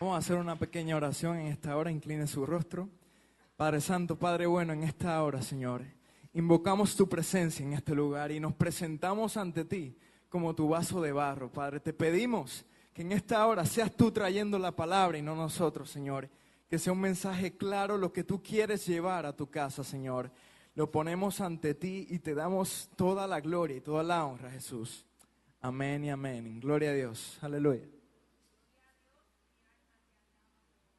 Vamos a hacer una pequeña oración en esta hora. Incline su rostro. Padre Santo, Padre bueno, en esta hora, Señor, invocamos tu presencia en este lugar y nos presentamos ante ti como tu vaso de barro. Padre, te pedimos que en esta hora seas tú trayendo la palabra y no nosotros, Señor. Que sea un mensaje claro lo que tú quieres llevar a tu casa, Señor. Lo ponemos ante ti y te damos toda la gloria y toda la honra, Jesús. Amén y amén. Gloria a Dios. Aleluya.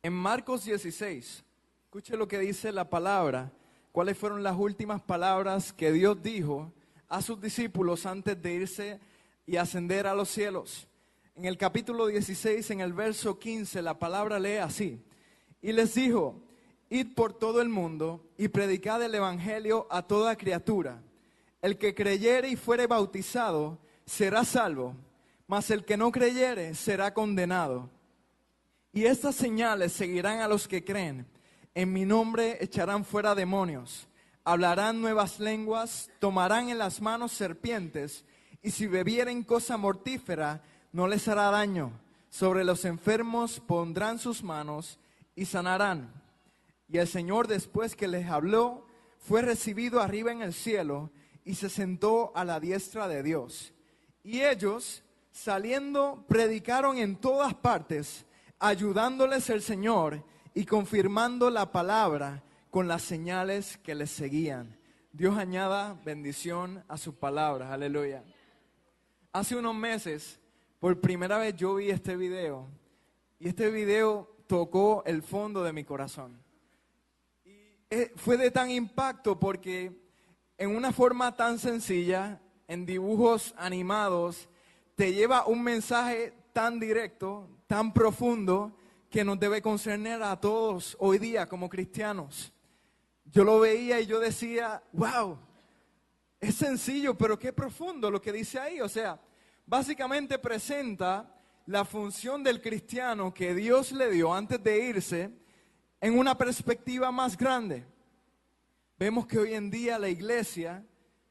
En Marcos 16, escuche lo que dice la palabra. ¿Cuáles fueron las últimas palabras que Dios dijo a sus discípulos antes de irse y ascender a los cielos? En el capítulo 16, en el verso 15, la palabra lee así. Y les dijo: id por todo el mundo y predicad el evangelio a toda criatura. El que creyere y fuere bautizado será salvo, mas el que no creyere será condenado. Y estas señales seguirán a los que creen. En mi nombre echarán fuera demonios, hablarán nuevas lenguas, tomarán en las manos serpientes, y si bebieren cosa mortífera no les hará daño. Sobre los enfermos pondrán sus manos y sanarán. Y el Señor, después que les habló, fue recibido arriba en el cielo y se sentó a la diestra de Dios. Y ellos, saliendo, predicaron en todas partes, ayudándoles el Señor y confirmando la palabra con las señales que les seguían. Dios añada bendición a su palabra. Aleluya. Hace unos meses, por primera vez yo vi este video. Y este video tocó el fondo de mi corazón. Y fue de tan impacto porque en una forma tan sencilla, en dibujos animados, te lleva un mensaje tan directo, tan profundo, que nos debe concerner a todos hoy día como cristianos. Yo lo veía y yo decía, wow, es sencillo, pero qué profundo lo que dice ahí. O sea, básicamente presenta la función del cristiano que Dios le dio antes de irse en una perspectiva más grande. Vemos que hoy en día la iglesia,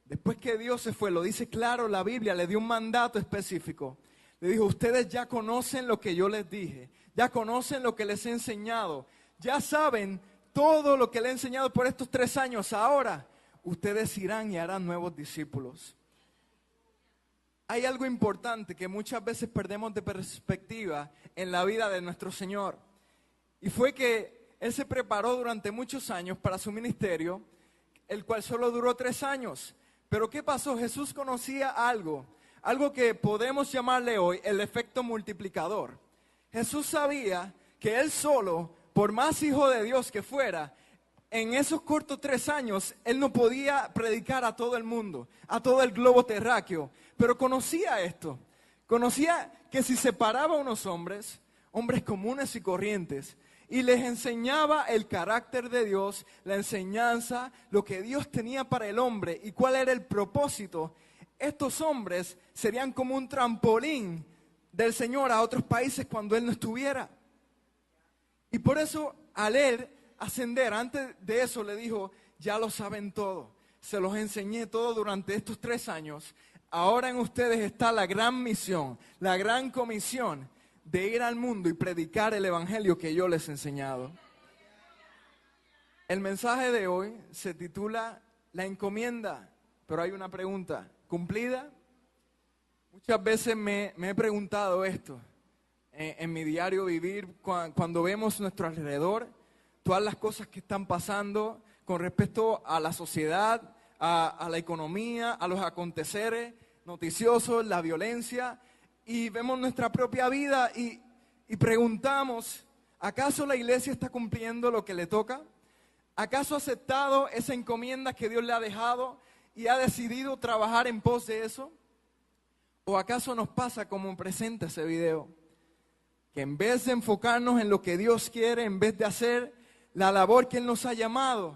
después que Dios se fue, lo dice claro la Biblia, le dio un mandato específico. Le dijo: ustedes ya conocen lo que yo les dije, ya conocen lo que les he enseñado, ya saben todo lo que les he enseñado por estos 3 años. Ahora ustedes irán y harán nuevos discípulos. Hay algo importante que muchas veces perdemos de perspectiva en la vida de nuestro Señor. Y fue que Él se preparó durante muchos años para su ministerio, el cual solo duró 3 años. Pero ¿qué pasó? Jesús conocía algo que podemos llamarle hoy el efecto multiplicador. Jesús sabía que Él solo, por más hijo de Dios que fuera, en esos cortos 3 años, Él no podía predicar a todo el mundo, a todo el globo terráqueo. Pero conocía esto. Conocía que si separaba a unos hombres comunes y corrientes, y les enseñaba el carácter de Dios, la enseñanza, lo que Dios tenía para el hombre y cuál era el propósito, estos hombres serían como un trampolín del Señor a otros países cuando Él no estuviera. Y por eso, al Él ascender, antes de eso le dijo: ya lo saben todo, se los enseñé todo durante estos 3 años. Ahora en ustedes está la gran misión, la gran comisión de ir al mundo y predicar el evangelio que yo les he enseñado. El mensaje de hoy se titula La encomienda, pero hay una pregunta: ¿cumplida? Muchas veces me he preguntado esto en mi diario vivir, cuando vemos nuestro alrededor, todas las cosas que están pasando con respecto a la sociedad, a la economía, a los aconteceres noticiosos, la violencia, y vemos nuestra propia vida y preguntamos: ¿acaso la iglesia está cumpliendo lo que le toca? ¿Acaso ha aceptado esa encomienda que Dios le ha dejado y ha decidido trabajar en pos de eso? ¿O acaso nos pasa como presenta ese video? Que en vez de enfocarnos en lo que Dios quiere, en vez de hacer la labor que Él nos ha llamado,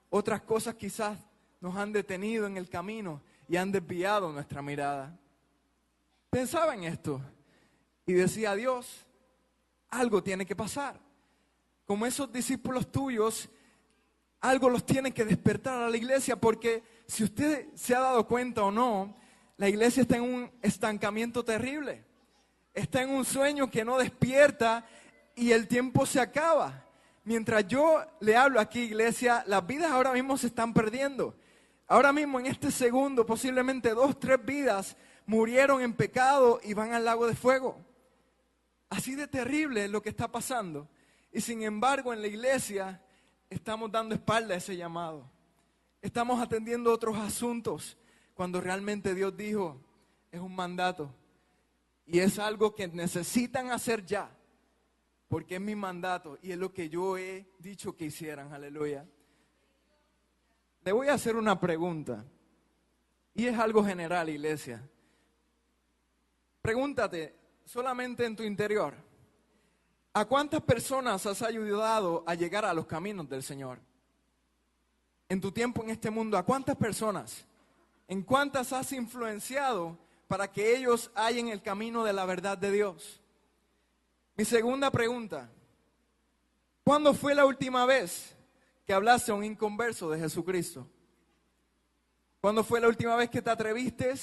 otras cosas quizás nos han detenido en el camino y han desviado nuestra mirada. Pensaba en esto y decía: Dios, algo tiene que pasar. Como esos discípulos tuyos, algo los tiene que despertar a la iglesia, porque si usted se ha dado cuenta o no, la iglesia está en un estancamiento terrible. Está en un sueño que no despierta y el tiempo se acaba. Mientras yo le hablo aquí, iglesia, las vidas ahora mismo se están perdiendo. Ahora mismo, en este segundo, posiblemente 2, 3 vidas murieron en pecado y van al lago de fuego. Así de terrible es lo que está pasando. Y sin embargo, en la iglesia estamos dando espalda a ese llamado. Estamos atendiendo otros asuntos cuando realmente Dios dijo, es un mandato. Y es algo que necesitan hacer ya, porque es mi mandato y es lo que yo he dicho que hicieran. Aleluya. Le voy a hacer una pregunta, y es algo general, iglesia. Pregúntate, solamente en tu interior, ¿a cuántas personas has ayudado a llegar a los caminos del Señor? En tu tiempo en este mundo, ¿a cuántas personas? ¿En cuántas has influenciado para que ellos hallen el camino de la verdad de Dios? Mi segunda pregunta, ¿cuándo fue la última vez que hablaste a un inconverso de Jesucristo? ¿Cuándo fue la última vez que te atreviste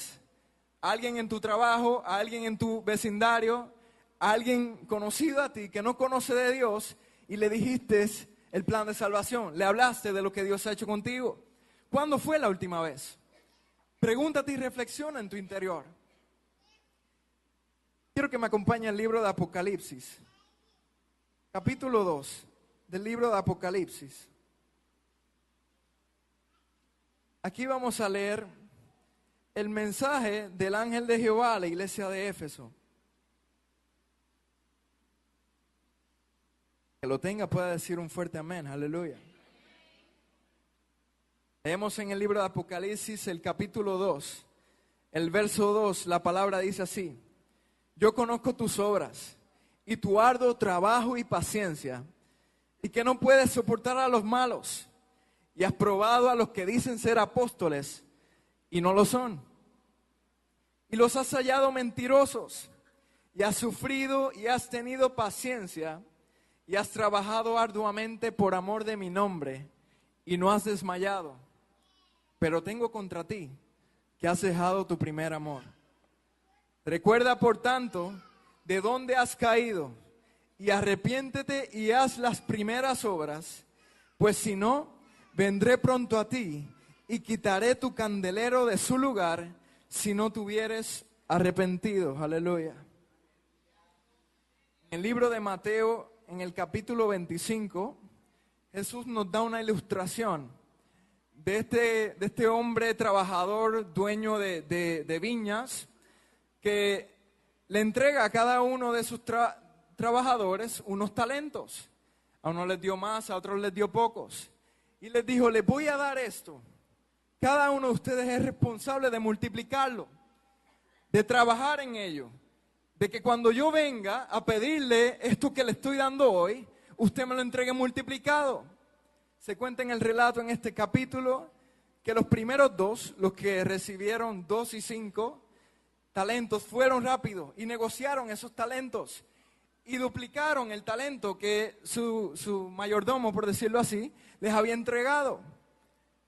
a alguien en tu trabajo, a alguien en tu vecindario, a alguien conocido a ti que no conoce de Dios y le dijiste el plan de salvación? Le hablaste de lo que Dios ha hecho contigo. ¿Cuándo fue la última vez? Pregúntate y reflexiona en tu interior. Quiero que me acompañe al libro de Apocalipsis, capítulo 2 del libro de Apocalipsis. Aquí vamos a leer el mensaje del ángel de Jehová a la iglesia de Éfeso. Que lo tenga pueda decir un fuerte amén, aleluya. Leemos en el libro de Apocalipsis el capítulo 2, el verso 2, la palabra dice así: yo conozco tus obras y tu arduo trabajo y paciencia, y que no puedes soportar a los malos, y has probado a los que dicen ser apóstoles y no lo son, y los has hallado mentirosos, y has sufrido y has tenido paciencia, y has trabajado arduamente por amor de mi nombre, y no has desmayado. Pero tengo contra ti que has dejado tu primer amor. Recuerda, por tanto, de dónde has caído, y arrepiéntete y haz las primeras obras, pues si no, vendré pronto a ti y quitaré tu candelero de su lugar si no te hubieres arrepentido. Aleluya. En el libro de Mateo, en el capítulo 25, Jesús nos da una ilustración de este hombre trabajador, dueño de viñas, que le entrega a cada uno de sus trabajadores unos talentos. A unos les dio más, a otros les dio pocos. Y les dijo, les voy a dar esto. Cada uno de ustedes es responsable de multiplicarlo, de trabajar en ello, de que cuando yo venga a pedirle esto que le estoy dando hoy, usted me lo entregue multiplicado. Se cuenta en el relato en este capítulo que los primeros dos, los que recibieron 2 y 5 talentos, fueron rápidos y negociaron esos talentos y duplicaron el talento que su mayordomo, por decirlo así, les había entregado.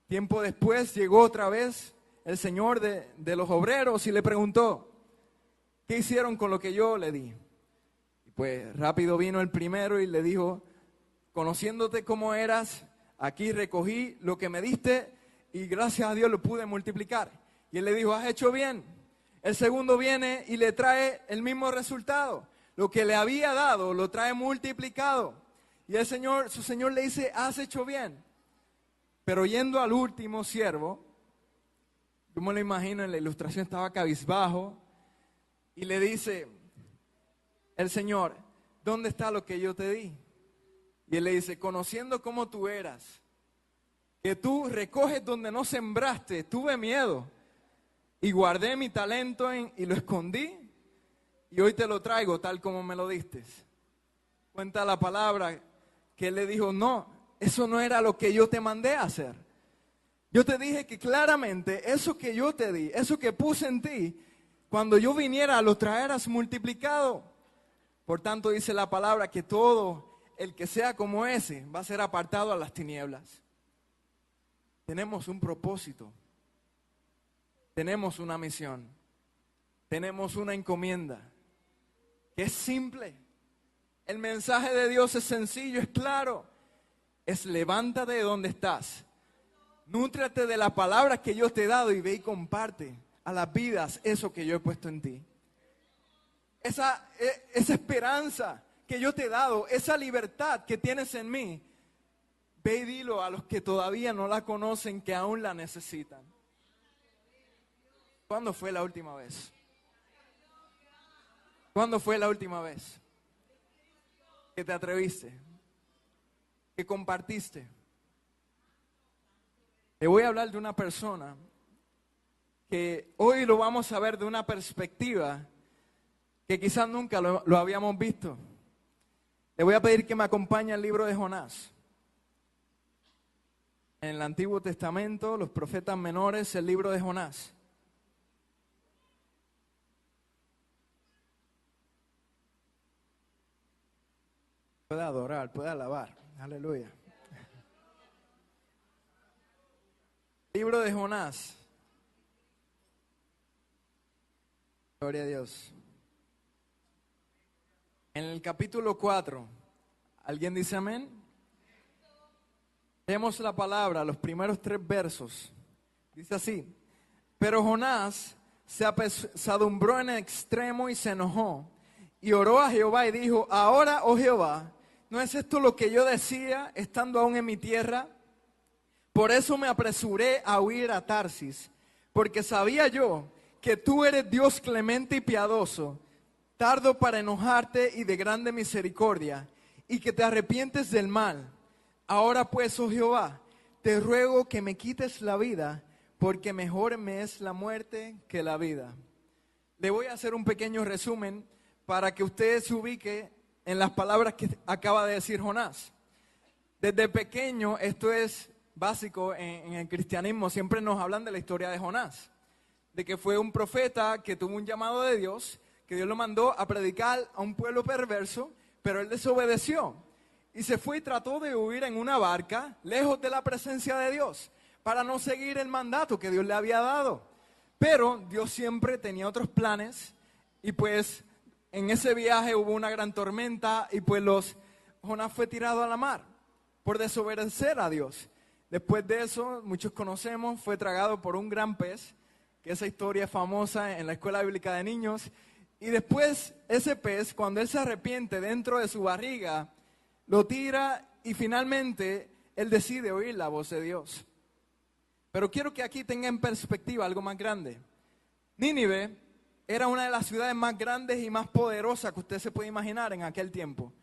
Tiempo después llegó otra vez el señor de los obreros y le preguntó, ¿qué hicieron con lo que yo le di? Y pues rápido vino el primero y le dijo, conociéndote cómo eras, aquí recogí lo que me diste y gracias a Dios lo pude multiplicar. Y él le dijo, has hecho bien. El segundo viene y le trae el mismo resultado. Lo que le había dado lo trae multiplicado. Y su señor le dice, has hecho bien. Pero yendo al último siervo, yo me lo imagino en la ilustración, estaba cabizbajo y le dice el Señor, ¿dónde está lo que yo te di? Y él le dice, conociendo cómo tú eras, que tú recoges donde no sembraste, tuve miedo y guardé mi talento y lo escondí y hoy te lo traigo tal como me lo diste. Cuenta la palabra que él le dijo, no, eso no era lo que yo te mandé a hacer. Yo te dije que claramente eso que yo te di, eso que puse en ti, cuando yo viniera lo traerás multiplicado. Por tanto dice la palabra que todo el que sea como ese va a ser apartado a las tinieblas. Tenemos un propósito, tenemos una misión, tenemos una encomienda que es simple, El mensaje de Dios es sencillo, es claro. Es levántate de donde estás. Nútrate de la palabra que yo te he dado y ve y comparte a las vidas eso que yo he puesto en ti. Esa esperanza que yo te he dado, esa libertad que tienes en mí, ve y dilo a los que todavía no la conocen, que aún la necesitan. ¿Cuándo fue la última vez? ¿Cuándo fue la última vez que te atreviste? ¿Que compartiste? Te voy a hablar de una persona que hoy lo vamos a ver de una perspectiva que quizás nunca lo habíamos visto. Le voy a pedir que me acompañe al libro de Jonás. En el Antiguo Testamento, los profetas menores, el libro de Jonás. Puede adorar, puede alabar. Aleluya. Libro de Jonás. Gloria a Dios. En el capítulo 4, ¿alguien dice amén? Leemos la palabra, los primeros 3 versos. Dice así: pero Jonás se apesadumbró en extremo y se enojó, y oró a Jehová y dijo: ahora, oh Jehová, ¿no es esto lo que yo decía estando aún en mi tierra? Por eso me apresuré a huir a Tarsis, porque sabía yo que tú eres Dios clemente y piadoso, tardo para enojarte y de grande misericordia, y que te arrepientes del mal. Ahora pues, oh Jehová, te ruego que me quites la vida, porque mejor me es la muerte que la vida. Le voy a hacer un pequeño resumen para que usted se ubique en las palabras que acaba de decir Jonás. Desde pequeño, esto es básico en el cristianismo, siempre nos hablan de la historia de Jonás, de que fue un profeta que tuvo un llamado de Dios, que Dios lo mandó a predicar a un pueblo perverso, pero él desobedeció y se fue y trató de huir en una barca, lejos de la presencia de Dios, para no seguir el mandato que Dios le había dado. Pero Dios siempre tenía otros planes y pues en ese viaje hubo una gran tormenta y pues Jonás fue tirado a la mar por desobedecer a Dios. Después de eso, muchos conocemos, fue tragado por un gran pez, que esa historia es famosa en la escuela bíblica de niños. Y después ese pez, cuando él se arrepiente dentro de su barriga, lo tira y finalmente él decide oír la voz de Dios. Pero quiero que aquí tenga en perspectiva algo más grande. Nínive era una de las ciudades más grandes y más poderosas que usted se puede imaginar en aquel tiempo.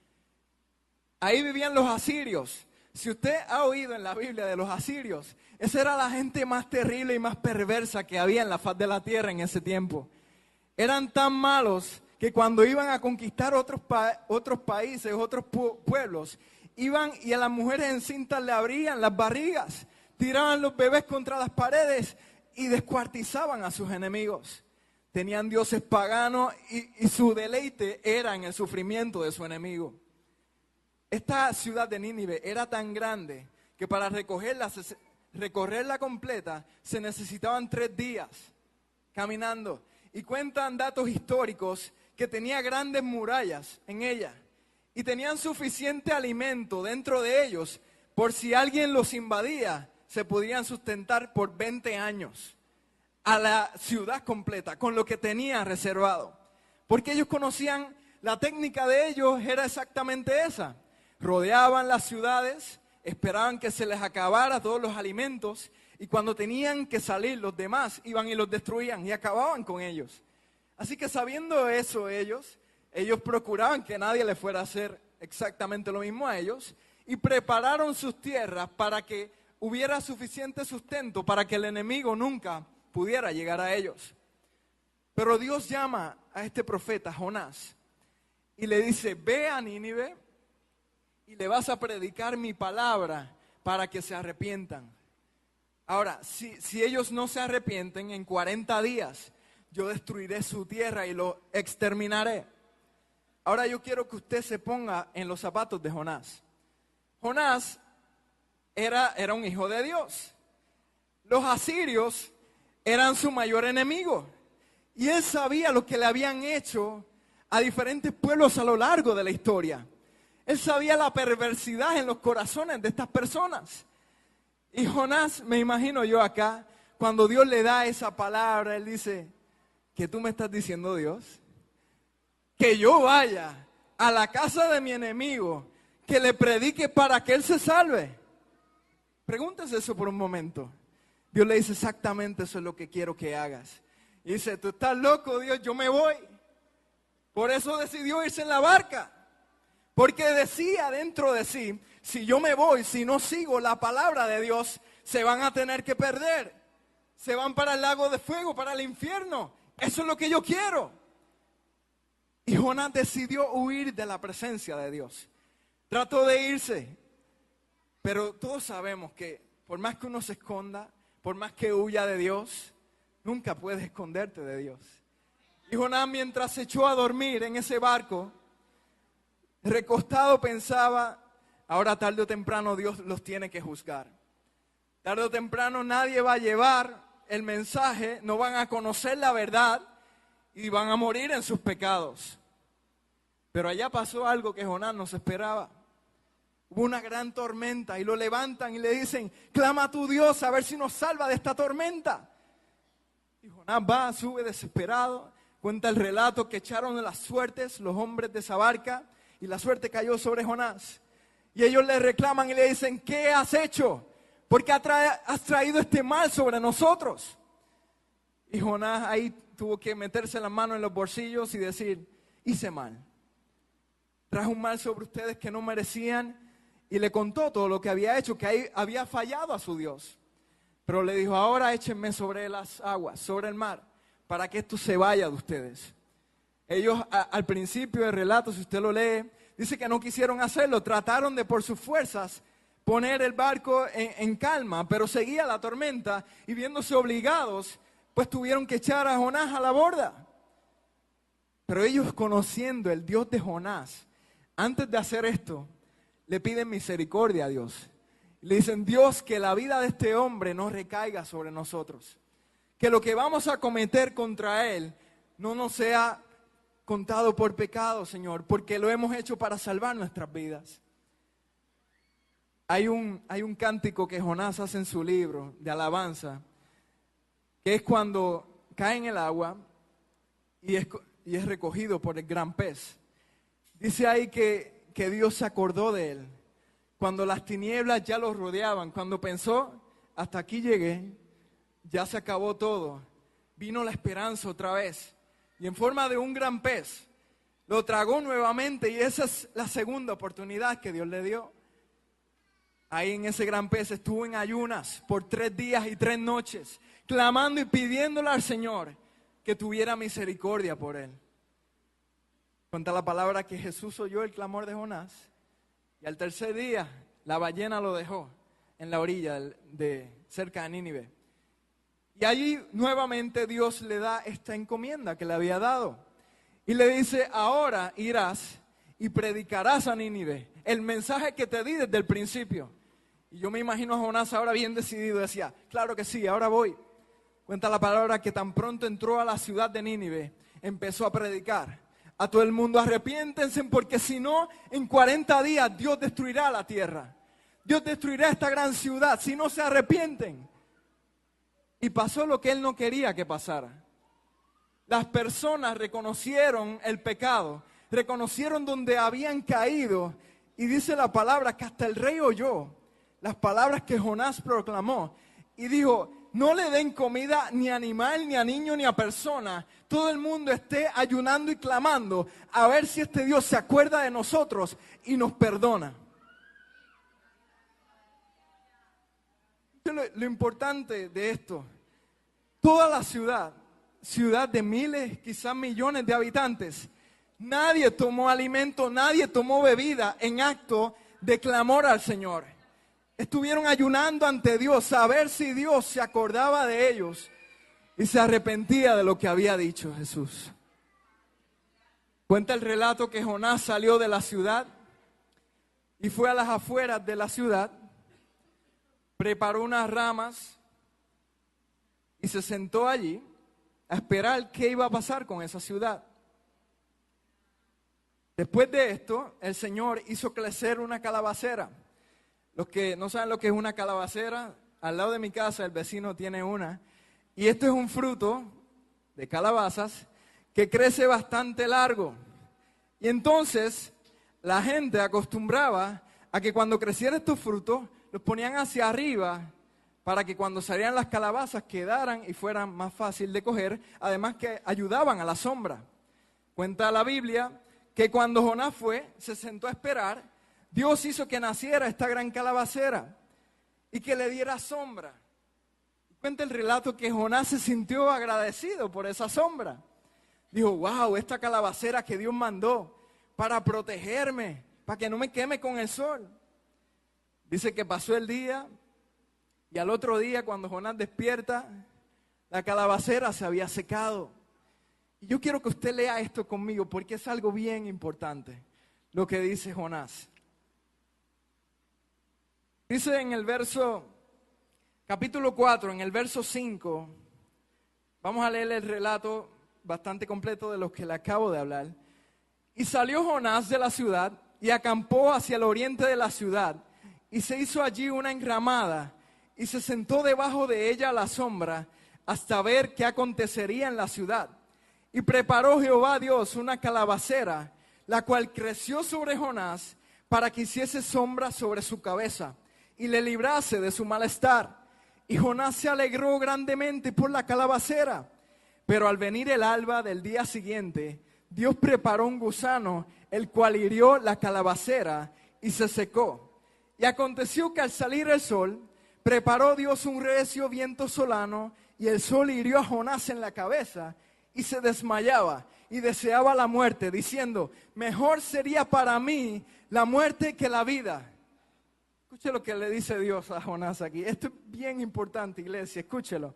Ahí vivían los asirios. Si usted ha oído en la Biblia de los asirios, esa era la gente más terrible y más perversa que había en la faz de la tierra en ese tiempo. Eran tan malos que cuando iban a conquistar otros países, otros pueblos, iban y a las mujeres encintas le abrían las barrigas, tiraban los bebés contra las paredes y descuartizaban a sus enemigos. Tenían dioses paganos y su deleite era en el sufrimiento de su enemigo. Esta ciudad de Nínive era tan grande que para recorrerla completa se necesitaban 3 días caminando. Y cuentan datos históricos que tenía grandes murallas en ella y tenían suficiente alimento dentro de ellos por si alguien los invadía, se podían sustentar por 20 años a la ciudad completa con lo que tenían reservado. Porque ellos conocían, la técnica de ellos era exactamente esa. Rodeaban las ciudades, esperaban que se les acabara todos los alimentos y cuando tenían que salir los demás iban y los destruían y acababan con ellos. Así que sabiendo eso ellos procuraban que nadie les fuera a hacer exactamente lo mismo a ellos y prepararon sus tierras para que hubiera suficiente sustento para que el enemigo nunca pudiera llegar a ellos. Pero Dios llama a este profeta Jonás y le dice: ve a Nínive y le vas a predicar mi palabra para que se arrepientan. Ahora, si ellos no se arrepienten, en 40 días yo destruiré su tierra y lo exterminaré. Ahora yo quiero que usted se ponga en los zapatos de Jonás. Jonás era un hijo de Dios. Los asirios eran su mayor enemigo. Y él sabía lo que le habían hecho a diferentes pueblos a lo largo de la historia. Él sabía la perversidad en los corazones de estas personas. Y Jonás, me imagino yo acá, cuando Dios le da esa palabra, él dice, ¿qué tú me estás diciendo, Dios? Que yo vaya a la casa de mi enemigo, que le predique para que él se salve. Pregúntese eso por un momento. Dios le dice, exactamente eso es lo que quiero que hagas. Y dice, tú estás loco, Dios, yo me voy. Por eso decidió irse en la barca. Porque decía dentro de sí, si yo me voy, si no sigo la palabra de Dios, se van a tener que perder. Se van para el lago de fuego, para el infierno. Eso es lo que yo quiero. Y Jonás decidió huir de la presencia de Dios. Trató de irse. Pero todos sabemos que por más que uno se esconda, por más que huya de Dios, nunca puedes esconderte de Dios. Y Jonás, mientras se echó a dormir en ese barco, recostado pensaba, ahora tarde o temprano Dios los tiene que juzgar. Tarde o temprano nadie va a llevar el mensaje, no van a conocer la verdad y van a morir en sus pecados. Pero allá pasó algo que Jonás no se esperaba. Hubo una gran tormenta y lo levantan y le dicen, clama a tu Dios a ver si nos salva de esta tormenta. Y Jonás va, sube desesperado, cuenta el relato que echaron las suertes los hombres de esa barca y la suerte cayó sobre Jonás. Y ellos le reclaman y le dicen, ¿qué has hecho? ¿Por qué has traído este mal sobre nosotros? Y Jonás ahí tuvo que meterse las manos en los bolsillos y decir, hice mal. Traje un mal sobre ustedes que no merecían. Y le contó todo lo que había hecho, que ahí había fallado a su Dios. Pero le dijo, ahora échenme sobre las aguas, sobre el mar, para que esto se vaya de ustedes. Ellos al principio del relato, si usted lo lee, dice que no quisieron hacerlo. Trataron de por sus fuerzas poner el barco en calma, pero seguía la tormenta y viéndose obligados, pues tuvieron que echar a Jonás a la borda. Pero ellos, conociendo el Dios de Jonás, antes de hacer esto, le piden misericordia a Dios. Le dicen, Dios, que la vida de este hombre no recaiga sobre nosotros. Que lo que vamos a cometer contra él no nos sea contado por pecado, Señor, porque lo hemos hecho para salvar nuestras vidas. Hay un cántico que Jonás hace en su libro de alabanza, que es cuando cae en el agua y es recogido por el gran pez. Dice ahí que Dios se acordó de él. Cuando las tinieblas ya los rodeaban, cuando pensó, hasta aquí llegué, ya se acabó todo. Vino la esperanza otra vez. Y en forma de un gran pez, lo tragó nuevamente y esa es la segunda oportunidad que Dios le dio. Ahí en ese gran pez estuvo en ayunas por 3 días y 3 noches, clamando y pidiéndole al Señor que tuviera misericordia por él. Cuenta la palabra que Jesús oyó el clamor de Jonás y al tercer día la ballena lo dejó en la orilla cerca de Nínive. Y allí nuevamente Dios le da esta encomienda que le había dado. Y le dice, ahora irás y predicarás a Nínive el mensaje que te di desde el principio. Y yo me imagino a Jonás ahora bien decidido, decía, claro que sí, ahora voy. Cuenta la palabra que tan pronto entró a la ciudad de Nínive, empezó a predicar a todo el mundo, arrepiéntense porque si no, en 40 días Dios destruirá la tierra. Dios destruirá esta gran ciudad si no se arrepienten. Y pasó lo que él no quería que pasara. Las personas reconocieron el pecado, reconocieron donde habían caído. Y dice la palabra que hasta el rey oyó las palabras que Jonás proclamó. Y dijo, no le den comida ni a animal, ni a niño, ni a persona. Todo el mundo esté ayunando y clamando a ver si este Dios se acuerda de nosotros y nos perdona. Lo importante de esto, toda la ciudad de miles, quizás millones de habitantes, nadie tomó alimento, nadie tomó bebida en acto de clamor al Señor. Estuvieron ayunando ante Dios a ver si Dios se acordaba de ellos y se arrepentía de lo que había dicho Jesús. Cuenta el relato que Jonás salió de la ciudad y fue a las afueras de la ciudad, preparó unas ramas y se sentó allí a esperar qué iba a pasar con esa ciudad. Después de esto, el Señor hizo crecer una calabacera. Los que no saben lo que es una calabacera, al lado de mi casa el vecino tiene una. Y esto es un fruto de calabazas que crece bastante largo. Y entonces la gente acostumbraba a que cuando crecieran estos frutos, los ponían hacia arriba para que cuando salieran las calabazas quedaran y fueran más fácil de coger, además que ayudaban a la sombra. Cuenta la Biblia que cuando Jonás se sentó a esperar, Dios hizo que naciera esta gran calabacera y que le diera sombra. Cuenta el relato que Jonás se sintió agradecido por esa sombra. Dijo, wow, esta calabacera que Dios mandó para protegerme, para que no me queme con el sol. Dice que pasó el día y al otro día cuando Jonás despierta, la calabacera se había secado. Y yo quiero que usted lea esto conmigo porque es algo bien importante lo que dice Jonás. Dice en el capítulo 4, en el verso 5, vamos a leer el relato bastante completo de los que le acabo de hablar. Y salió Jonás de la ciudad y acampó hacia el oriente de la ciudad y se hizo allí una enramada y se sentó debajo de ella a la sombra hasta ver qué acontecería en la ciudad. Y preparó Jehová Dios una calabacera, la cual creció sobre Jonás para que hiciese sombra sobre su cabeza y le librase de su malestar. Y Jonás se alegró grandemente por la calabacera. Pero al venir el alba del día siguiente, Dios preparó un gusano, el cual hirió la calabacera y se secó. Y aconteció que al salir el sol, preparó Dios un recio viento solano, y el sol hirió a Jonás en la cabeza, y se desmayaba, y deseaba la muerte, diciendo, mejor sería para mí la muerte que la vida. Escuche lo que le dice Dios a Jonás aquí. Esto es bien importante, iglesia, escúchelo.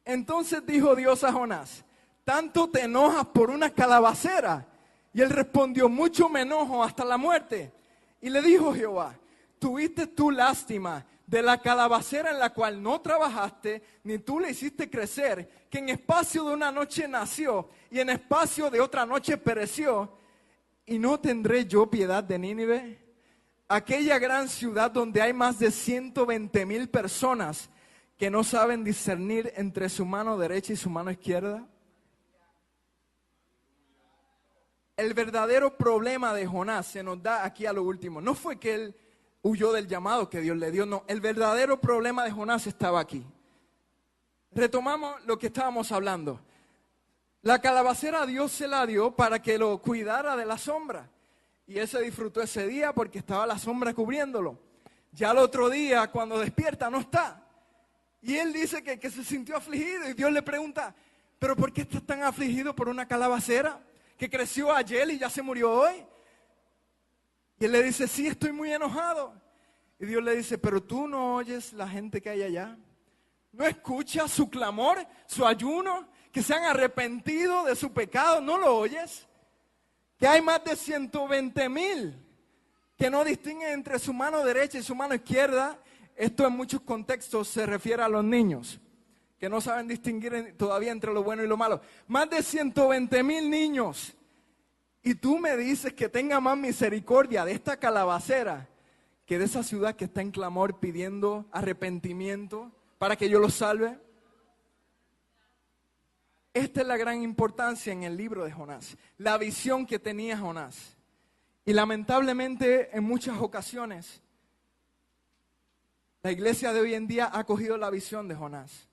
Entonces dijo Dios a Jonás, ¿tanto te enojas por una calabacera? Y él respondió, mucho me enojo hasta la muerte. Y le dijo Jehová, ¿tuviste tú lástima de la calabacera en la cual no trabajaste, ni tú le hiciste crecer, que en espacio de una noche nació y en espacio de otra noche pereció? ¿Y no tendré yo piedad de Nínive, aquella gran ciudad donde hay más de 120,000 personas que no saben discernir entre su mano derecha y su mano izquierda? El verdadero problema de Jonás se nos da aquí a lo último. No fue que él huyó del llamado que Dios le dio, no. El verdadero problema de Jonás estaba aquí. Retomamos lo que estábamos hablando. La calabacera Dios se la dio para que lo cuidara de la sombra. Y él se disfrutó ese día porque estaba la sombra cubriéndolo. Ya el otro día, cuando despierta, no está. Y él dice que se sintió afligido. Y Dios le pregunta, ¿pero por qué estás tan afligido por una calabacera que creció ayer y ya se murió hoy? Y él le dice, sí, estoy muy enojado. Y Dios le dice, pero tú no oyes la gente que hay allá. ¿No escuchas su clamor, su ayuno, que se han arrepentido de su pecado? ¿No lo oyes? Que hay más de 120,000 que no distinguen entre su mano derecha y su mano izquierda. Esto en muchos contextos se refiere a los niños, que no saben distinguir todavía entre lo bueno y lo malo. Más de 120,000 niños. Y tú me dices que tenga más misericordia de esta calabacera que de esa ciudad que está en clamor pidiendo arrepentimiento para que yo los salve. Esta es la gran importancia en el libro de Jonás, la visión que tenía Jonás. Y lamentablemente en muchas ocasiones la iglesia de hoy en día ha cogido la visión de Jonás.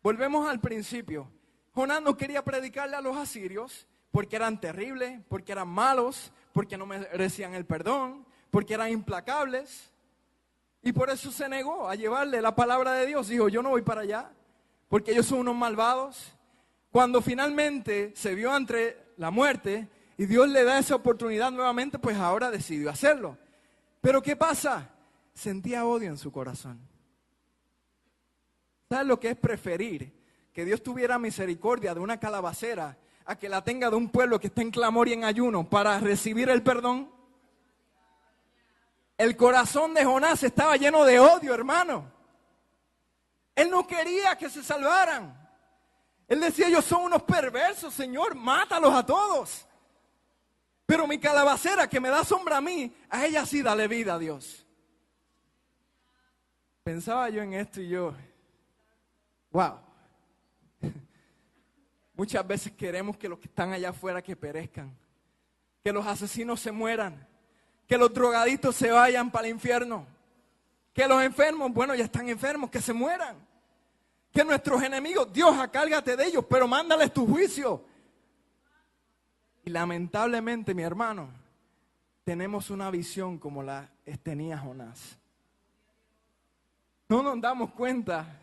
Volvemos al principio. Jonás no quería predicarle a los asirios porque eran terribles, porque eran malos, porque no merecían el perdón, porque eran implacables. Y por eso se negó a llevarle la palabra de Dios. Dijo, yo no voy para allá, porque ellos son unos malvados. Cuando finalmente se vio ante la muerte y Dios le da esa oportunidad nuevamente, pues ahora decidió hacerlo. Pero ¿qué pasa? Sentía odio en su corazón. ¿Sabes lo que es preferir que Dios tuviera misericordia de una calabacera a que la tenga de un pueblo que está en clamor y en ayuno para recibir el perdón? El corazón de Jonás estaba lleno de odio, hermano. Él no quería que se salvaran. Él decía, ellos son unos perversos, Señor, mátalos a todos. Pero mi calabacera que me da sombra a mí, a ella sí dale vida, Dios. Pensaba yo en esto y yo, wow. Muchas veces queremos que los que están allá afuera que perezcan, que los asesinos se mueran, que los drogadictos se vayan para el infierno, que los enfermos, bueno, ya están enfermos, que se mueran, que nuestros enemigos, Dios, acárgate de ellos, pero mándales tu juicio. Y lamentablemente, mi hermano, tenemos una visión como la tenía Jonás. No nos damos cuenta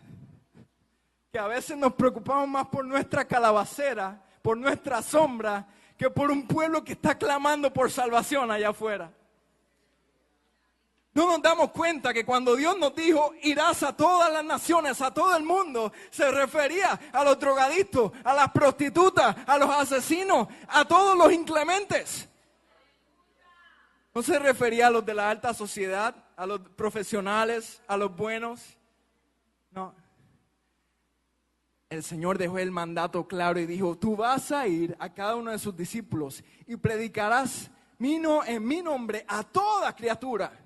que a veces nos preocupamos más por nuestra calabacera, por nuestra sombra, que por un pueblo que está clamando por salvación allá afuera. No nos damos cuenta que cuando Dios nos dijo, irás a todas las naciones, a todo el mundo, se refería a los drogadictos, a las prostitutas, a los asesinos, a todos los inclementes. No se refería a los de la alta sociedad, a los profesionales, a los buenos. No. El Señor dejó el mandato claro y dijo, tú vas a ir a cada uno de sus discípulos y predicarás en mi nombre a toda criatura.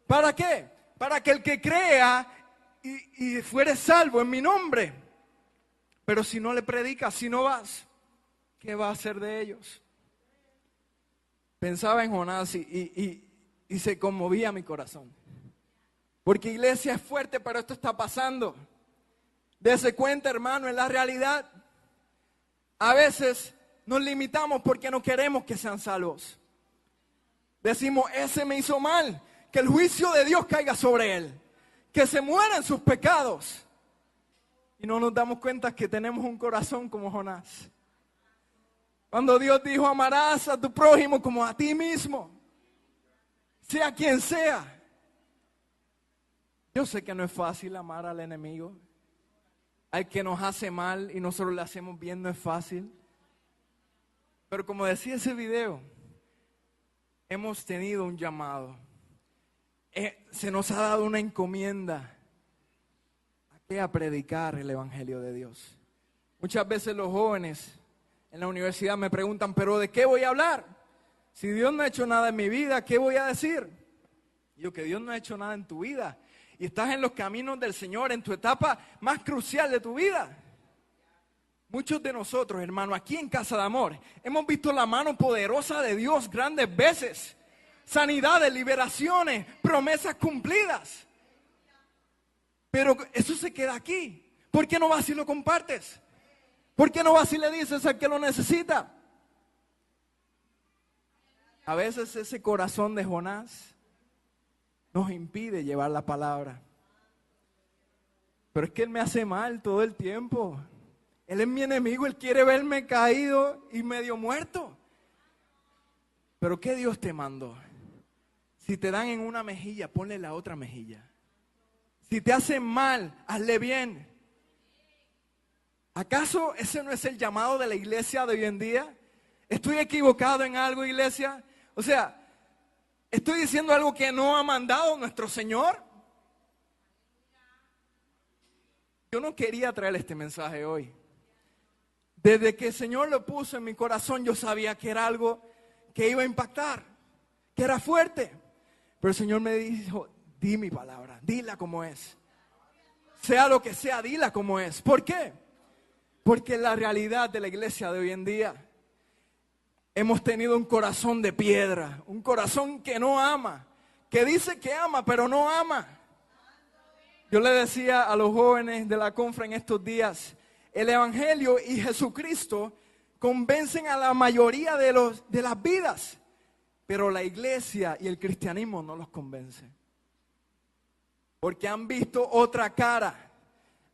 ¿Para qué? Para que el que crea y fuere salvo en mi nombre. Pero si no le predicas, si no vas, ¿qué va a hacer de ellos? Pensaba en Jonás y se conmovía mi corazón. Porque iglesia es fuerte, pero esto está pasando. Dese cuenta, hermano, en la realidad. A veces nos limitamos porque no queremos que sean salvos. Decimos, ese me hizo mal. Que el juicio de Dios caiga sobre él. Que se muera en sus pecados. Y no nos damos cuenta que tenemos un corazón como Jonás. Cuando Dios dijo, amarás a tu prójimo como a ti mismo. Sea quien sea. Yo sé que no es fácil amar al enemigo. Al que nos hace mal y nosotros le hacemos bien, no es fácil. Pero como decía ese video, hemos tenido un llamado. Se nos ha dado una encomienda a predicar el evangelio de Dios. Muchas veces los jóvenes en la universidad me preguntan, ¿pero de qué voy a hablar? Si Dios no ha hecho nada en mi vida, ¿qué voy a decir? Yo, que Dios no ha hecho nada en tu vida. Y estás en los caminos del Señor, en tu etapa más crucial de tu vida. Muchos de nosotros, hermano, aquí en Casa de Amor, hemos visto la mano poderosa de Dios grandes veces. Sanidades, liberaciones, promesas cumplidas. Pero eso se queda aquí. ¿Por qué no vas y lo compartes? ¿Por qué no vas y le dices al que lo necesita? A veces ese corazón de Jonás nos impide llevar la palabra. Pero es que él me hace mal todo el tiempo. Él es mi enemigo, él quiere verme caído y medio muerto. Pero ¿qué Dios te mandó? Si te dan en una mejilla, ponle la otra mejilla. Si te hacen mal, hazle bien. ¿Acaso ese no es el llamado de la iglesia de hoy en día? ¿Estoy equivocado en algo, iglesia? O sea, ¿estoy diciendo algo que no ha mandado nuestro Señor? Yo no quería traer este mensaje hoy. Desde que el Señor lo puso en mi corazón, yo sabía que era algo que iba a impactar, que era fuerte. Pero el Señor me dijo, di mi palabra, dila como es. Sea lo que sea, dila como es. ¿Por qué? Porque la realidad de la iglesia de hoy en día, hemos tenido un corazón de piedra, un corazón que no ama, que dice que ama, pero no ama. Yo le decía a los jóvenes de la conferencia en estos días, el Evangelio y Jesucristo convencen a la mayoría de las vidas, pero la iglesia y el cristianismo no los convencen. Porque han visto otra cara,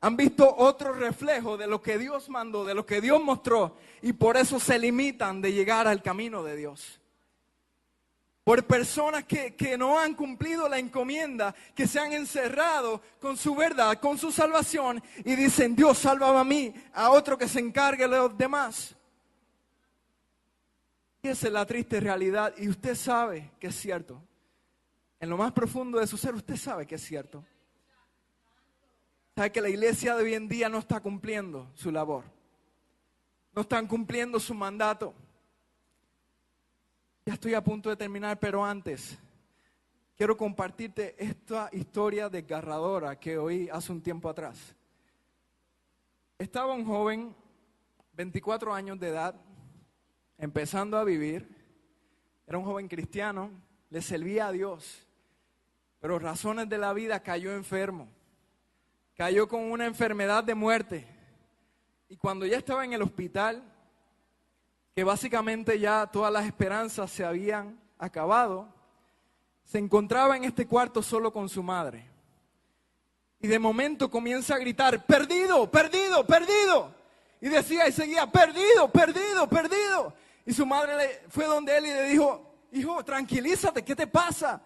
han visto otro reflejo de lo que Dios mandó, de lo que Dios mostró, y por eso se limitan de llegar al camino de Dios. Por personas que no han cumplido la encomienda, que se han encerrado con su verdad, con su salvación, y dicen, Dios, sálvame a mí, a otro que se encargue de los demás. Y esa es la triste realidad, y usted sabe que es cierto. En lo más profundo de su ser, usted sabe que es cierto. Sabe que la iglesia de hoy en día no está cumpliendo su labor. No están cumpliendo su mandato. Ya estoy a punto de terminar, pero antes quiero compartirte esta historia desgarradora que oí hace un tiempo atrás. Estaba un joven, 24 años de edad, empezando a vivir. Era un joven cristiano, le servía a Dios, pero razones de la vida cayó enfermo. Cayó con una enfermedad de muerte. Y cuando ya estaba en el hospital, que básicamente ya todas las esperanzas se habían acabado, se encontraba en este cuarto solo con su madre. Y de momento comienza a gritar, perdido, perdido, perdido. Y decía y seguía, perdido, perdido, perdido. Y su madre fue donde él y le dijo, hijo, tranquilízate, ¿qué te pasa?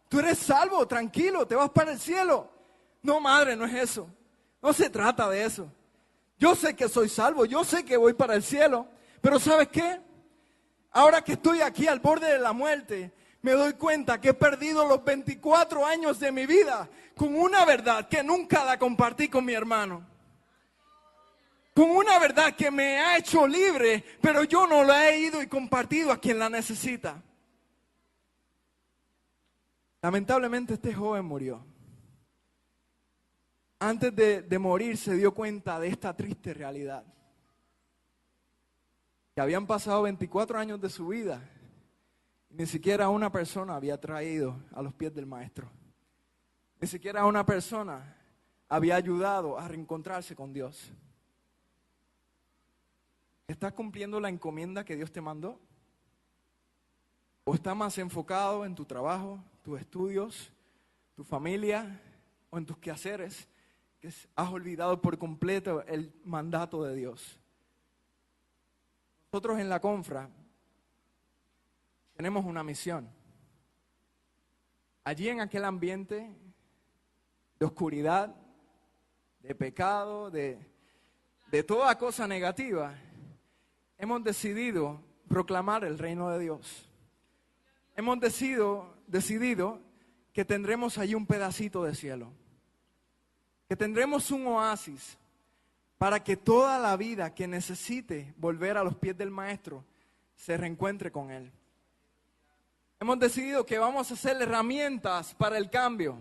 Tú eres salvo, tranquilo, te vas para el cielo. No, madre, no es eso. No se trata de eso. Yo sé que soy salvo, yo sé que voy para el cielo. Pero ¿sabes qué? Ahora que estoy aquí al borde de la muerte, me doy cuenta que he perdido los 24 años de mi vida con una verdad que nunca la compartí con mi hermano. Con una verdad que me ha hecho libre, pero yo no la he ido y compartido a quien la necesita. Lamentablemente este joven murió. Antes de morir se dio cuenta de esta triste realidad. Que habían pasado 24 años de su vida y ni siquiera una persona había traído a los pies del maestro. Ni siquiera una persona había ayudado a reencontrarse con Dios. ¿Estás cumpliendo la encomienda que Dios te mandó? ¿O estás más enfocado en tu trabajo, tus estudios, tu familia o en tus quehaceres, que has olvidado por completo el mandato de Dios? Nosotros en la Confra tenemos una misión. Allí en aquel ambiente de oscuridad, de pecado, de toda cosa negativa, hemos decidido proclamar el reino de Dios. Hemos decidido que tendremos allí un pedacito de cielo, que tendremos un oasis para que toda la vida que necesite volver a los pies del Maestro se reencuentre con Él. Hemos decidido que vamos a hacer herramientas para el cambio,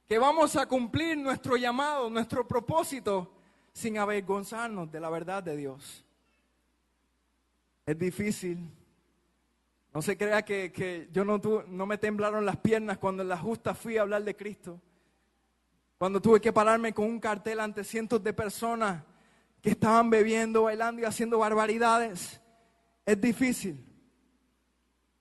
que vamos a cumplir nuestro llamado, nuestro propósito, sin avergonzarnos de la verdad de Dios. Es difícil. No se crea que yo no me temblaron las piernas cuando en la justa fui a hablar de Cristo. Cuando tuve que pararme con un cartel ante cientos de personas que estaban bebiendo, bailando y haciendo barbaridades. Es difícil.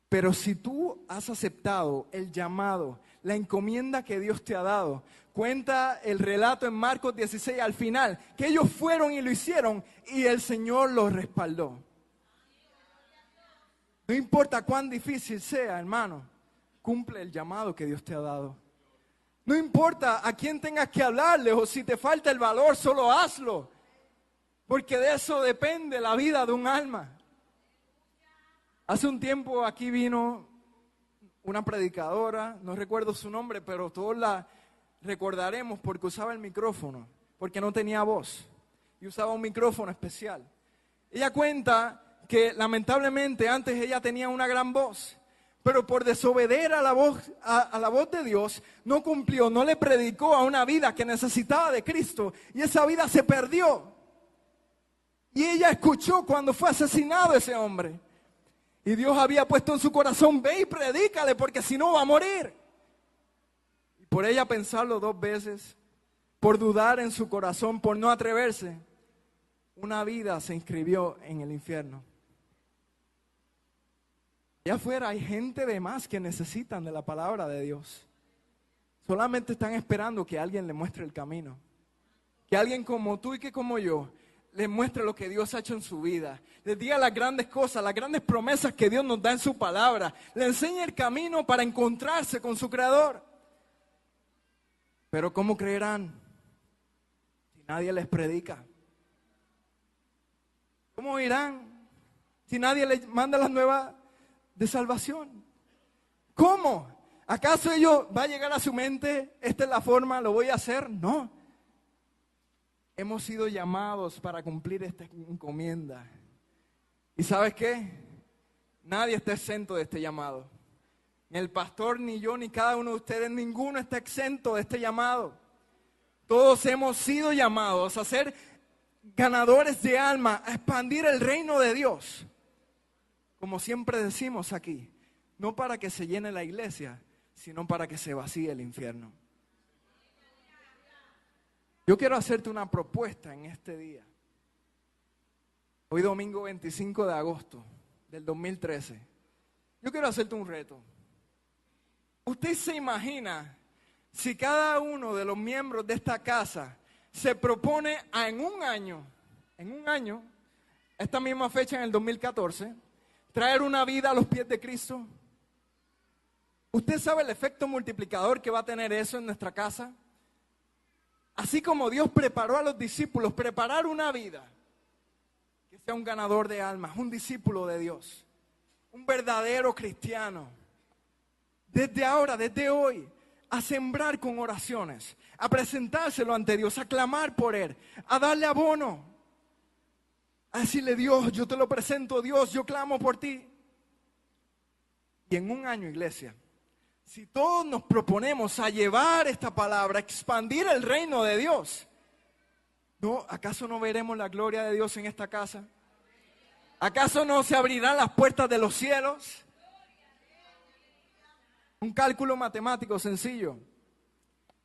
Pero si tú has aceptado el llamado, la encomienda que Dios te ha dado, cuenta el relato en Marcos 16 al final, que ellos fueron y lo hicieron y el Señor los respaldó. No importa cuán difícil sea, hermano, cumple el llamado que Dios te ha dado. No importa a quién tengas que hablarle o si te falta el valor, solo hazlo. Porque de eso depende la vida de un alma. Hace un tiempo aquí vino una predicadora, no recuerdo su nombre, pero todos la recordaremos porque usaba el micrófono, porque no tenía voz y usaba un micrófono especial. Ella cuenta que lamentablemente antes ella tenía una gran voz, pero por desobedecer a la voz de Dios, no cumplió, no le predicó a una vida que necesitaba de Cristo y esa vida se perdió. Y ella escuchó cuando fue asesinado ese hombre. Y Dios había puesto en su corazón, ve y predícale porque si no va a morir. Y por ella pensarlo 2 veces, por dudar en su corazón, por no atreverse, una vida se inscribió en el infierno. Allá afuera hay gente de más que necesitan de la palabra de Dios. Solamente están esperando que alguien le muestre el camino. Que alguien como tú y que como yo les muestre lo que Dios ha hecho en su vida. Les diga las grandes cosas, las grandes promesas que Dios nos da en su palabra. Le enseñe el camino para encontrarse con su Creador. Pero ¿cómo creerán si nadie les predica? ¿Cómo irán si nadie les manda las nuevas de salvación? ¿Cómo? ¿Acaso ellos va a llegar a su mente, esta es la forma, lo voy a hacer? No. Hemos sido llamados para cumplir esta encomienda. ¿Y sabes qué? Nadie está exento de este llamado. Ni el pastor, ni yo, ni cada uno de ustedes, ninguno está exento de este llamado. Todos hemos sido llamados a ser ganadores de alma, a expandir el reino de Dios. Como siempre decimos aquí, no para que se llene la iglesia, sino para que se vacíe el infierno. Yo quiero hacerte una propuesta en este día. Hoy domingo 25 de agosto del 2013. Yo quiero hacerte un reto. ¿Usted se imagina si cada uno de los miembros de esta casa se propone en un año, esta misma fecha en el 2014, traer una vida a los pies de Cristo? ¿Usted sabe el efecto multiplicador que va a tener eso en nuestra casa? Así como Dios preparó a los discípulos, preparar una vida que sea un ganador de almas, un discípulo de Dios, un verdadero cristiano. Desde ahora, desde hoy, a sembrar con oraciones, a presentárselo ante Dios, a clamar por Él, a darle abono, a decirle: Dios, yo te lo presento, Dios, yo clamo por ti. Y en un año, iglesia, si todos nos proponemos a llevar esta palabra, a expandir el reino de Dios, ¿no? ¿Acaso no veremos la gloria de Dios en esta casa? ¿Acaso no se abrirán las puertas de los cielos? Un cálculo matemático sencillo.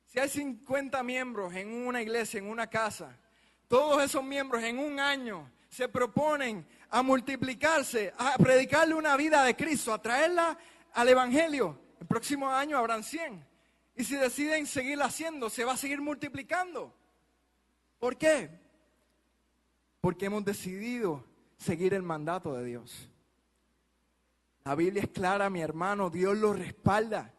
Si hay 50 miembros en una iglesia, en una casa, todos esos miembros en un año se proponen a multiplicarse, a predicarle una vida de Cristo, a traerla al evangelio. El próximo año habrán 100. Y si deciden seguirlo haciendo, se va a seguir multiplicando. ¿Por qué? Porque hemos decidido seguir el mandato de Dios. La Biblia es clara, mi hermano, Dios lo respalda.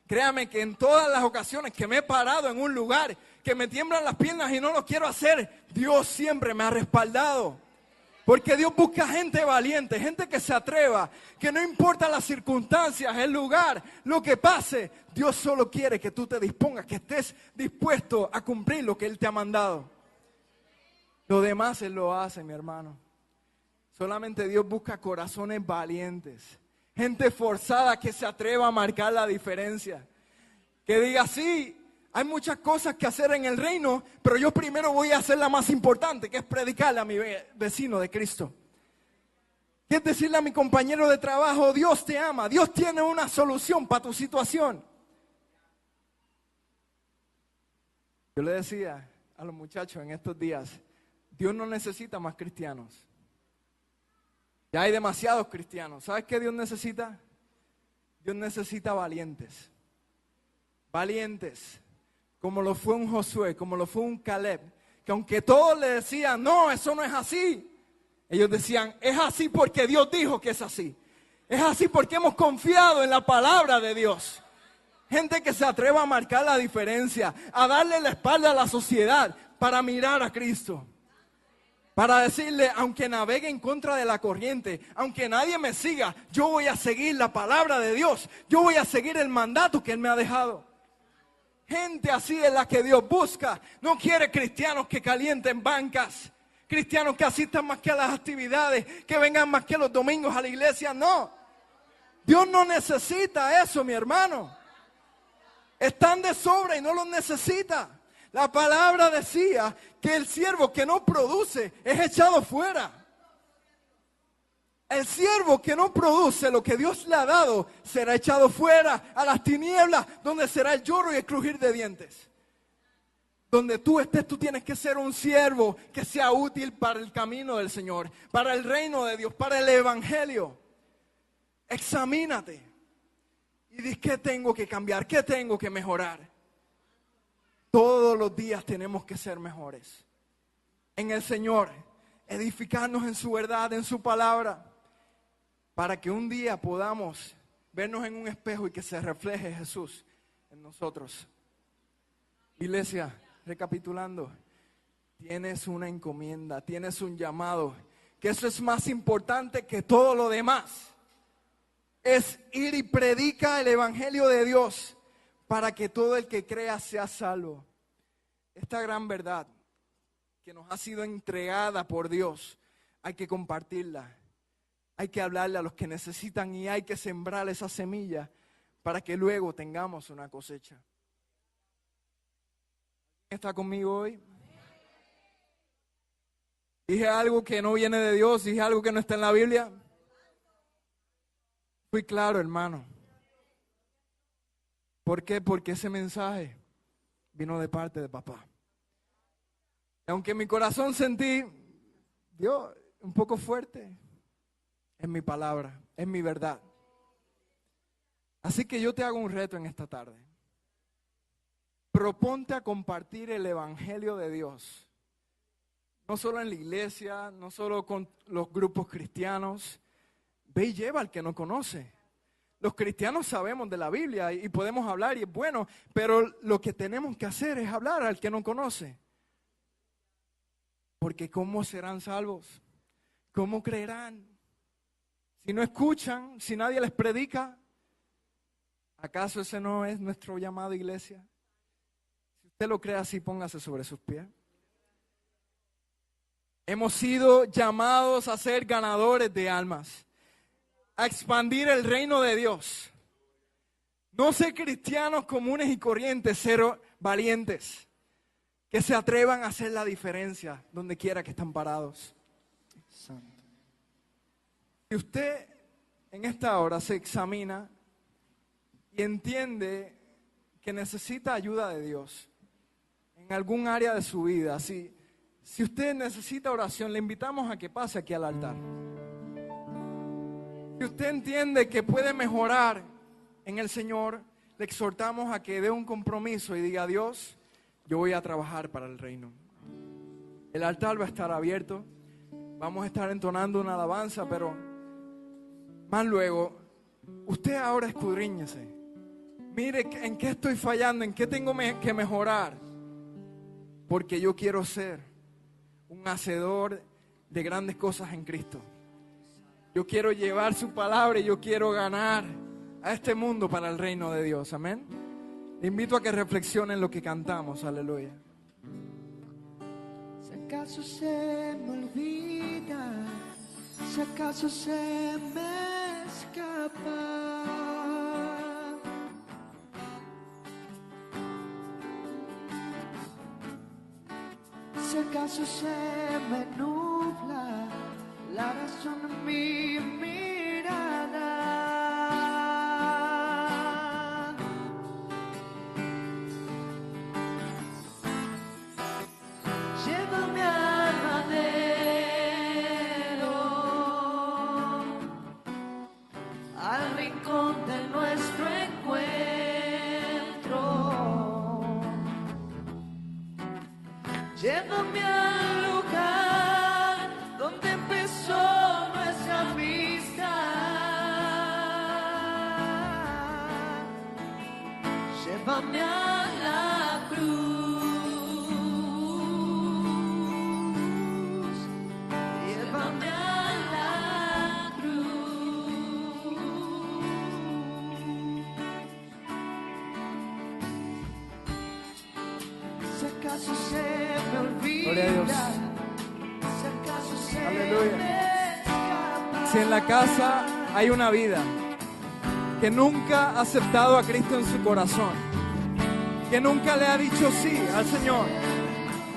Créame que en todas las ocasiones que me he parado en un lugar, que me tiemblan las piernas y no lo quiero hacer, Dios siempre me ha respaldado. Porque Dios busca gente valiente, gente que se atreva, que no importa las circunstancias, el lugar, lo que pase, Dios solo quiere que tú te dispongas, que estés dispuesto a cumplir lo que Él te ha mandado. Lo demás Él lo hace, mi hermano. Solamente Dios busca corazones valientes, gente forzada que se atreva a marcar la diferencia. Que diga: sí, hay muchas cosas que hacer en el reino, pero yo primero voy a hacer la más importante, que es predicarle a mi vecino de Cristo. Que es decirle a mi compañero de trabajo: Dios te ama, Dios tiene una solución para tu situación. Yo le decía a los muchachos en estos días: Dios no necesita más cristianos. Ya hay demasiados cristianos. ¿Sabes qué Dios necesita? Dios necesita valientes. Valientes. Como lo fue un Josué, como lo fue un Caleb. Que aunque todos le decían: no, eso no es así. Ellos decían: es así porque Dios dijo que es así. Es así porque hemos confiado en la palabra de Dios. Gente que se atreva a marcar la diferencia, a darle la espalda a la sociedad para mirar a Cristo. Para decirle: aunque navegue en contra de la corriente, aunque nadie me siga, yo voy a seguir la palabra de Dios. Yo voy a seguir el mandato que Él me ha dejado. Gente así es la que Dios busca. No quiere cristianos que calienten bancas, cristianos que asistan más que a las actividades, que vengan más que los domingos a la iglesia. No, Dios no necesita eso, mi hermano. Están de sobra y no los necesita. La palabra decía que el siervo que no produce es echado fuera. El siervo que no produce lo que Dios le ha dado será echado fuera a las tinieblas, donde será el lloro y el crujir de dientes. Donde tú estés, tú tienes que ser un siervo que sea útil para el camino del Señor, para el reino de Dios, para el evangelio. Examínate y di: ¿qué tengo que cambiar? ¿Qué tengo que mejorar? Todos los días tenemos que ser mejores en el Señor, edificarnos en su verdad, en su palabra, para que un día podamos vernos en un espejo y que se refleje Jesús en nosotros. Iglesia, recapitulando, tienes una encomienda, tienes un llamado, que eso es más importante que todo lo demás. Es ir y predica el evangelio de Dios, para que todo el que crea sea salvo. Esta gran verdad que nos ha sido entregada por Dios, hay que compartirla. Hay que hablarle a los que necesitan y hay que sembrar esa semilla para que luego tengamos una cosecha. ¿Está conmigo hoy? ¿Dije algo que no viene de Dios? ¿Dije algo que no está en la Biblia? Fui claro, hermano. ¿Por qué? Porque ese mensaje vino de parte de papá. Aunque en mi corazón sentí, Dios, un poco fuerte, es mi palabra, es mi verdad. Así que yo te hago un reto en esta tarde. Proponte a compartir el evangelio de Dios. No solo en la iglesia, no solo con los grupos cristianos. Ve y lleva al que no conoce. Los cristianos sabemos de la Biblia y podemos hablar y es bueno, pero lo que tenemos que hacer es hablar al que no conoce. Porque ¿cómo serán salvos? ¿Cómo creerán? Si no escuchan, si nadie les predica, ¿acaso ese no es nuestro llamado, iglesia? Si usted lo cree así, póngase sobre sus pies. Hemos sido llamados a ser ganadores de almas, a expandir el reino de Dios. No ser cristianos comunes y corrientes, ser valientes, que se atrevan a hacer la diferencia donde quiera que están parados. Santo. Si usted en esta hora se examina y entiende que necesita ayuda de Dios en algún área de su vida, si usted necesita oración, le invitamos a que pase aquí al altar. Si usted entiende que puede mejorar en el Señor, le exhortamos a que dé un compromiso y diga: Dios, yo voy a trabajar para el reino. El altar va a estar abierto, vamos a estar entonando una alabanza, pero más luego, usted ahora escudriñese. Mire en qué estoy fallando, en qué tengo que mejorar, porque yo quiero ser un hacedor de grandes cosas en Cristo. Yo quiero llevar su palabra y yo quiero ganar a este mundo para el reino de Dios. Amén. Le invito a que reflexionen lo que cantamos. Aleluya. Si acaso se me olvida, si acaso se me escapa, si acaso se me nubla la razón en mi mirada, llévame al madero, al rincón de nuestro encuentro. Llévame al lugar donde empezó nuestra amistad. Llévame a la cruz. Llévame a la cruz. Si acaso se me olvida, Gloria a Dios. si acaso se Aleluya. me escapa, Si en la casa hay una vida que nunca ha aceptado a Cristo en su corazón, que nunca le ha dicho sí al Señor,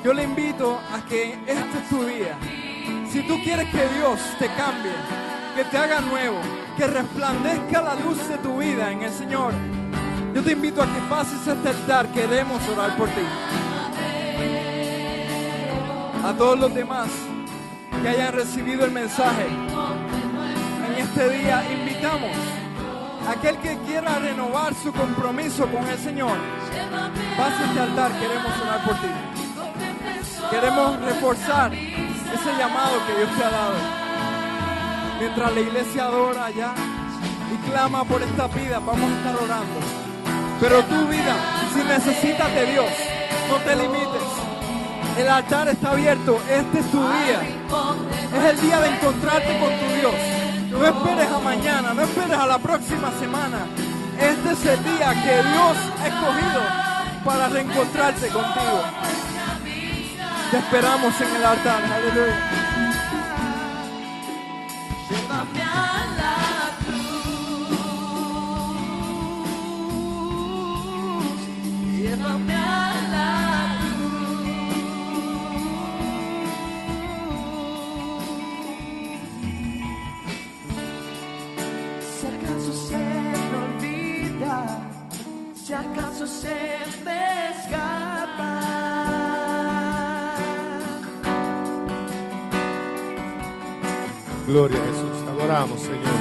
yo le invito a que este es tu día. Si tú quieres que Dios te cambie, que te haga nuevo, que resplandezca la luz de tu vida en el Señor, yo te invito a que pases a este altar. Queremos orar por ti. A todos los demás que hayan recibido el mensaje en este día, invitamos a aquel que quiera renovar su compromiso con el Señor. Pase a este altar, queremos orar por ti. Queremos reforzar ese llamado que Dios te ha dado. Mientras la iglesia adora allá y clama por esta vida, vamos a estar orando. Pero tu vida, si necesitas de Dios, no te limites. El altar está abierto, este es tu día. Es el día de encontrarte con tu Dios. No esperes a mañana, no esperes a la próxima semana. Este es el día que Dios ha escogido para reencontrarte contigo. Te esperamos en el altar. Aleluya. llévame a la cruz, llévame a la cruz. Si acaso se me olvida, si acaso se me escapa, Gloria a Jesús, te adoramos, Señor.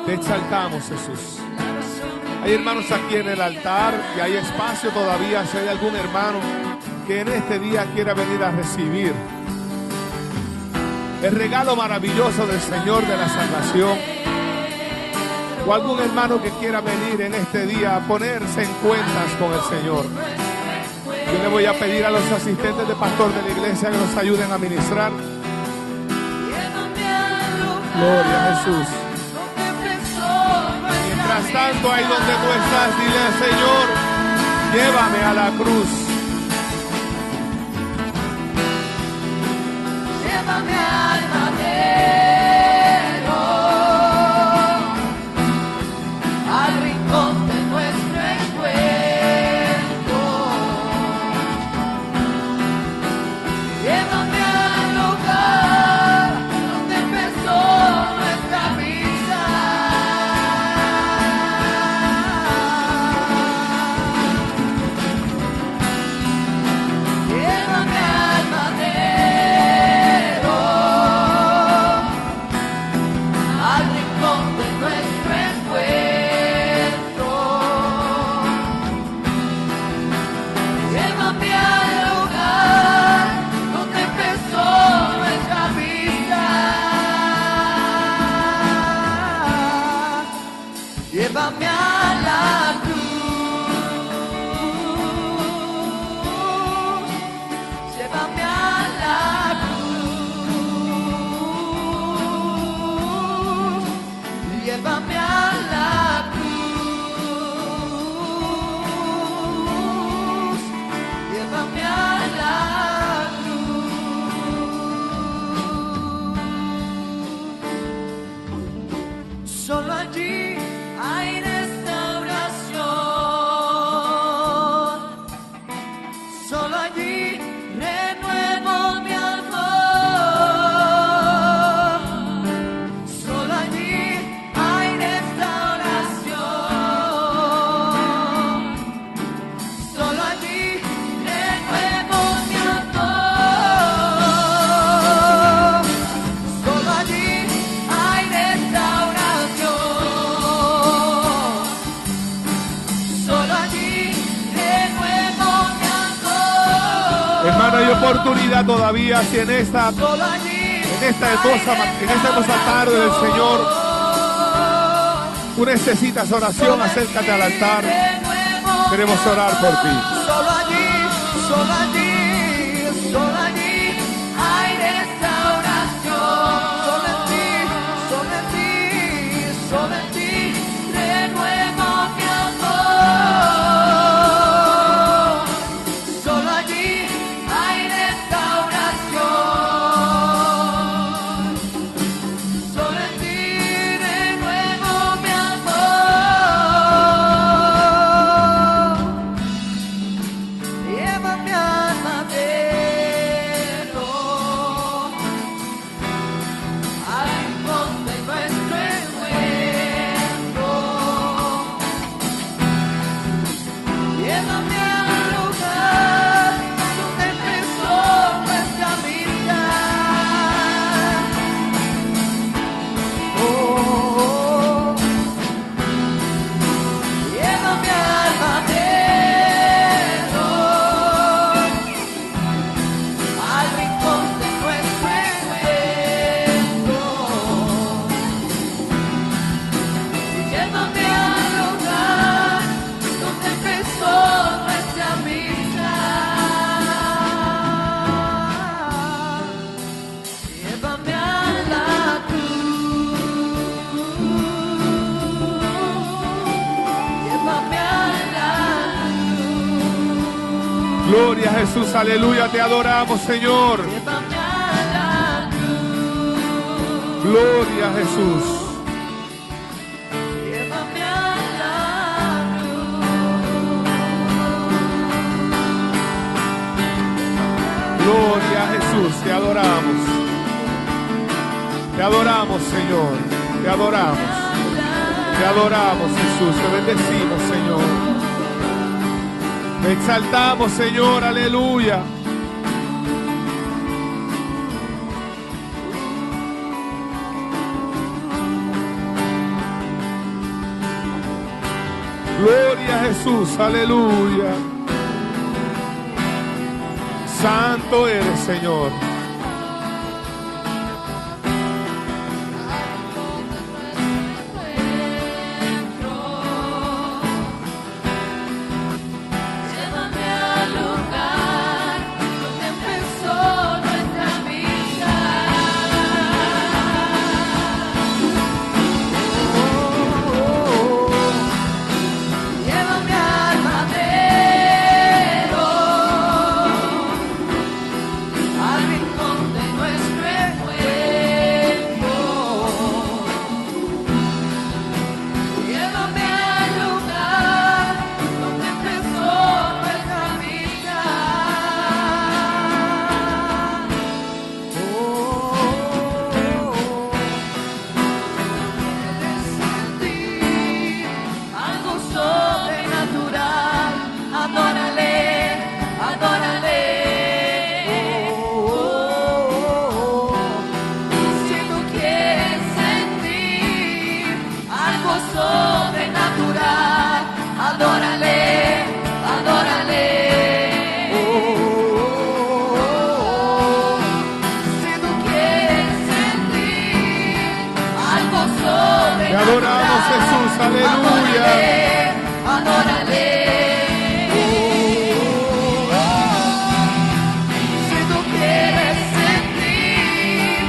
Te exaltamos, Jesús. Hay hermanos aquí en el altar y hay espacio todavía. Si hay algún hermano que en este día quiera venir a recibir el regalo maravilloso del Señor de la salvación, o algún hermano que quiera venir en este día a ponerse en cuentas con el Señor, yo le voy a pedir a los asistentes de pastor de la iglesia que nos ayuden a ministrar. Gloria a Jesús. Mientras tanto, ahí donde tú estás, dile al Señor, llévame a la cruz. llévame al madero, al rincón de nuestro encuentro. Llévame al lugar donde empezó nuestra vida. Llévame al madero, al rincón de nuestro encuentro. Llévame al lugar donde empezó nuestra vida. Llévame a la cruz, llévame a la cruz, llévame a la cruz, llévame a la cruz. Solo allí hay restauración, solo allí renuevo mi amor, solo allí hay restauración, solo allí renuevo mi amor, solo allí hay restauración, solo allí renuevo mi amor. Hermano, hay oportunidad todavía si en esta Solo allí hermosa tarde del Señor tú necesitas oración, acércate al altar. Queremos orar por ti. Solo allí, solo allí, solo allí hay restauración. Solo en ti, solo en ti, solo en ti renuevo mi amor. Solo allí hay restauración. Solo en ti renuevo mi amor. Llévame al madero, al rincón de nuestro encuentro. Llévame al lugar donde empezó nuestra vida. Oh, llévame al madero, al rincón de nuestro encuentro. Llévame al lugar donde empezó nuestra vida. Llévame a la cruz, llévame a la cruz. Gloria a Jesús, aleluya, te adoramos, Señor. Llévame a la cruz, Gloria a Jesús. Llévame a la Gloria a Jesús, te adoramos. Te adoramos, Señor. Te adoramos. Te adoramos, Jesús. Te bendecimos, Señor. Te exaltamos, Señor. Aleluya. Gloria a Jesús. Aleluya. Santo eres, Señor. Llévame al lugar donde empezó nuestra vida. Llévame al madero, al rincón de nuestro encuentro. Llévame al lugar donde empezó nuestra vida. Sentir algo sobrenatural. Adórale, adórale. Si tú quieres sentir algo sobrenatural, adórale, adórale. Si tú quieres sentir algo sobrenatural, Te adoramos, Jesús. Aleluya. adórale. Si tú quieres sentir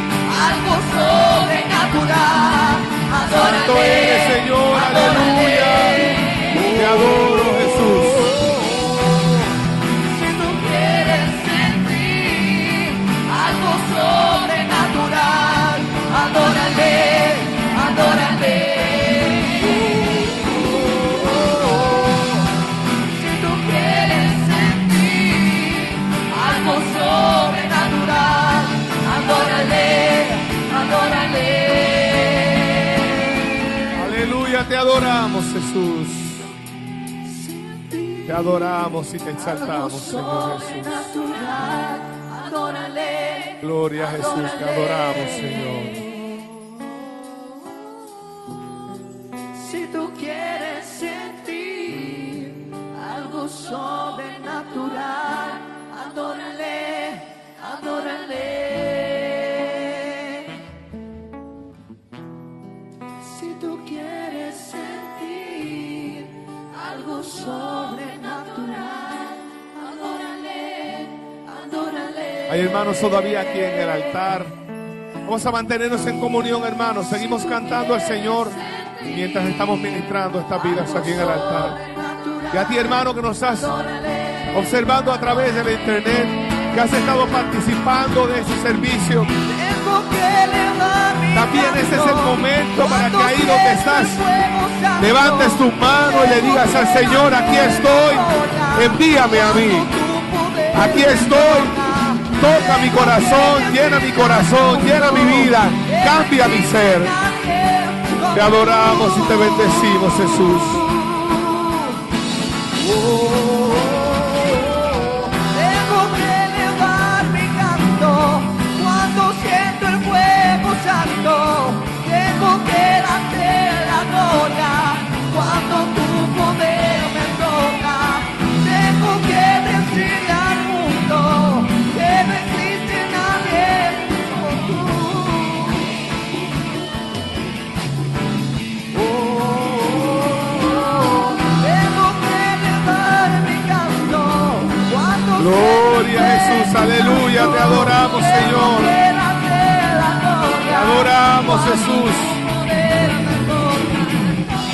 algo sobrenatural, adórale. Santo eres, Señor. Aleluya. Te adoro, Jesús. Si tú quieres sentir algo sobrenatural, adórale, adórale. Si tú quieres sentir algo sobrenatural, adórale, adórale. Aleluya. Te adoramos, Jesús. Te adoramos y te exaltamos, Señor Jesús. Sobrenatural, adórale. Gloria a Jesús. Te adoramos, Señor. Si tú quieres sentir algo sobrenatural, adórale, adórale. Si tú quieres sentir algo sobrenatural, adórale, adórale. Hay hermanos todavía aquí en el altar. Vamos a mantenernos en comunión, hermanos. Seguimos cantando al Señor mientras estamos ministrando estas vidas aquí en el altar. Y a ti, hermano, que nos estás observando a través de la internet, que has estado participando de ese servicio, también este es el momento para que ahí donde estás levantes tu mano y le digas al Señor: aquí estoy, envíame a mí. Aquí estoy, toca mi corazón, llena mi vida, cambia mi ser. Te adoramos y te bendecimos, Jesús. Tengo que elevar mi canto cuando siento el fuego santo. Tengo que darte la gloria cuando tu poder me toca. Tengo que decirle al mundo que no existe nadie como tú. Tengo que elevar mi canto cuando Gloria a Jesús, aleluya, te adoramos, Señor. Te adoramos, Jesús.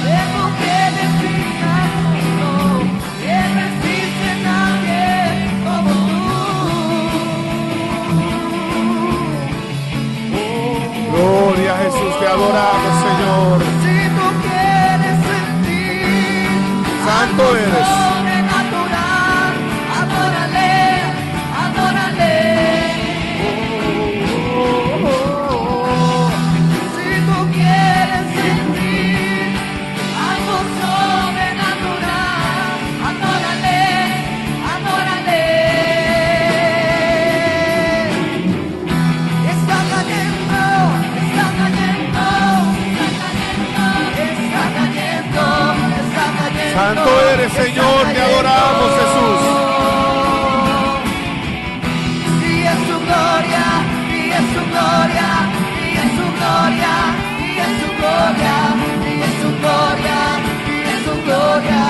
Tengo que decirle al mundo que no existe nadie como tú. Gloria a Santo eres. Sobrenatural, adórale, adórale. Si tú quieres sentir algo sobrenatural, adórale, adórale. Está cayendo, está cayendo, está cayendo, está cayendo. Santo eres, Señor, te adoramos, Jesús. Y en su gloria, y en su gloria, y en su gloria, y en su gloria, y en su gloria, y en su gloria.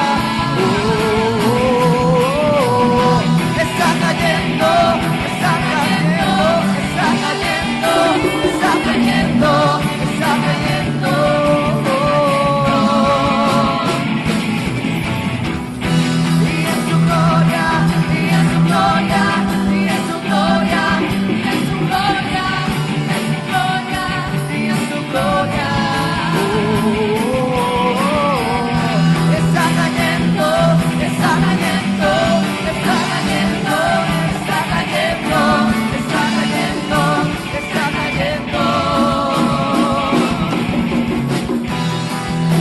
Está cayendo, está cayendo, está cayendo, está cayendo, está cayendo. Y en su gloria, y en su gloria, y en su gloria, y en su gloria, y en su gloria. Está cayendo, está cayendo, está cayendo, está cayendo, está cayendo, está cayendo.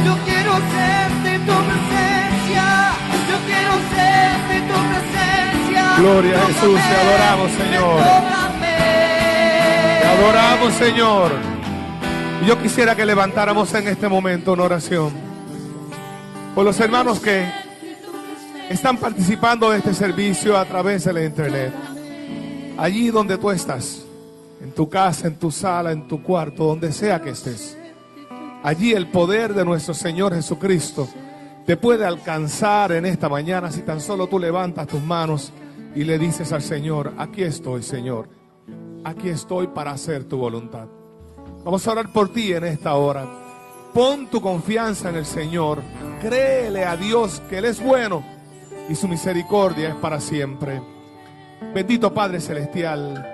Yo quiero ser de tu presencia, yo quiero ser de tu presencia. Gloria a Jesús, te adoramos, Señor. Te adoramos, Señor. Y yo quisiera que levantáramos en este momento una oración por los hermanos que están participando de este servicio a través de la internet. Allí donde tú estás, en tu casa, en tu sala, en tu cuarto, donde sea que estés. Allí el poder de nuestro Señor Jesucristo te puede alcanzar en esta mañana si tan solo tú levantas tus manos y le dices al Señor: aquí estoy, Señor, aquí estoy para hacer tu voluntad. Vamos a orar por ti en esta hora. Pon tu confianza en el Señor, créele a Dios que Él es bueno y su misericordia es para siempre. Bendito Padre Celestial,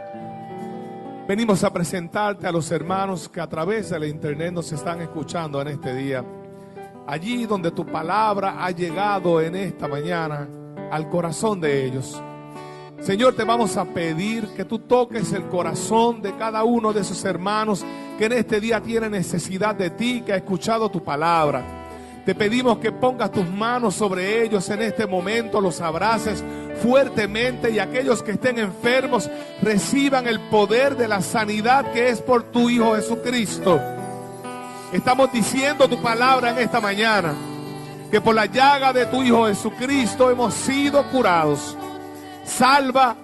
venimos a presentarte a los hermanos que a través de la internet nos están escuchando en este día. Allí donde tu palabra ha llegado en esta mañana al corazón de ellos. Señor, te vamos a pedir que tú toques el corazón de cada uno de esos hermanos que en este día tiene necesidad de ti, que ha escuchado tu palabra. Te pedimos que pongas tus manos sobre ellos en este momento, los abraces fuertemente, y aquellos que estén enfermos reciban el poder de la sanidad que es por tu Hijo Jesucristo. Estamos diciendo tu palabra en esta mañana, que por la llaga de tu Hijo Jesucristo hemos sido curados. Salva,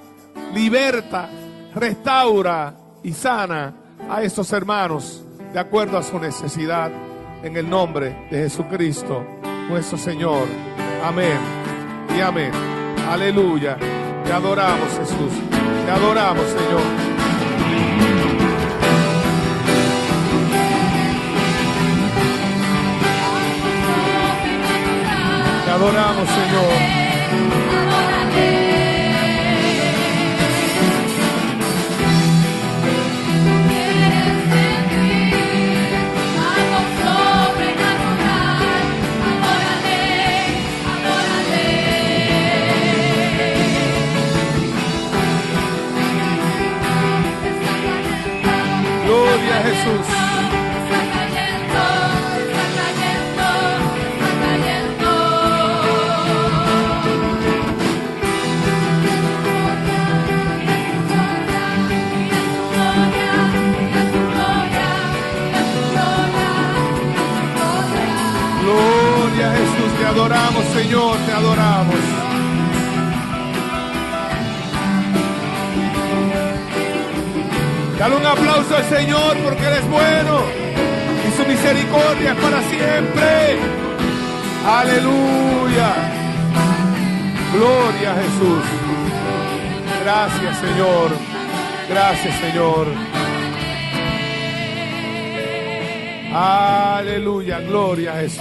liberta, restaura y sana a estos hermanos de acuerdo a su necesidad, en el nombre de Jesucristo nuestro Señor. Amén y amén. Aleluya. Te adoramos, Jesús. Te adoramos, Señor. Te adoramos, Señor. Gloria a Jesús. Gloria a Jesús, te adoramos, Señor, te adoramos. Dale un aplauso al Señor porque Él es bueno y su misericordia es para siempre. Aleluya. Gloria a Jesús. Gracias, Señor. Gracias, Señor. Aleluya. Gloria a Jesús.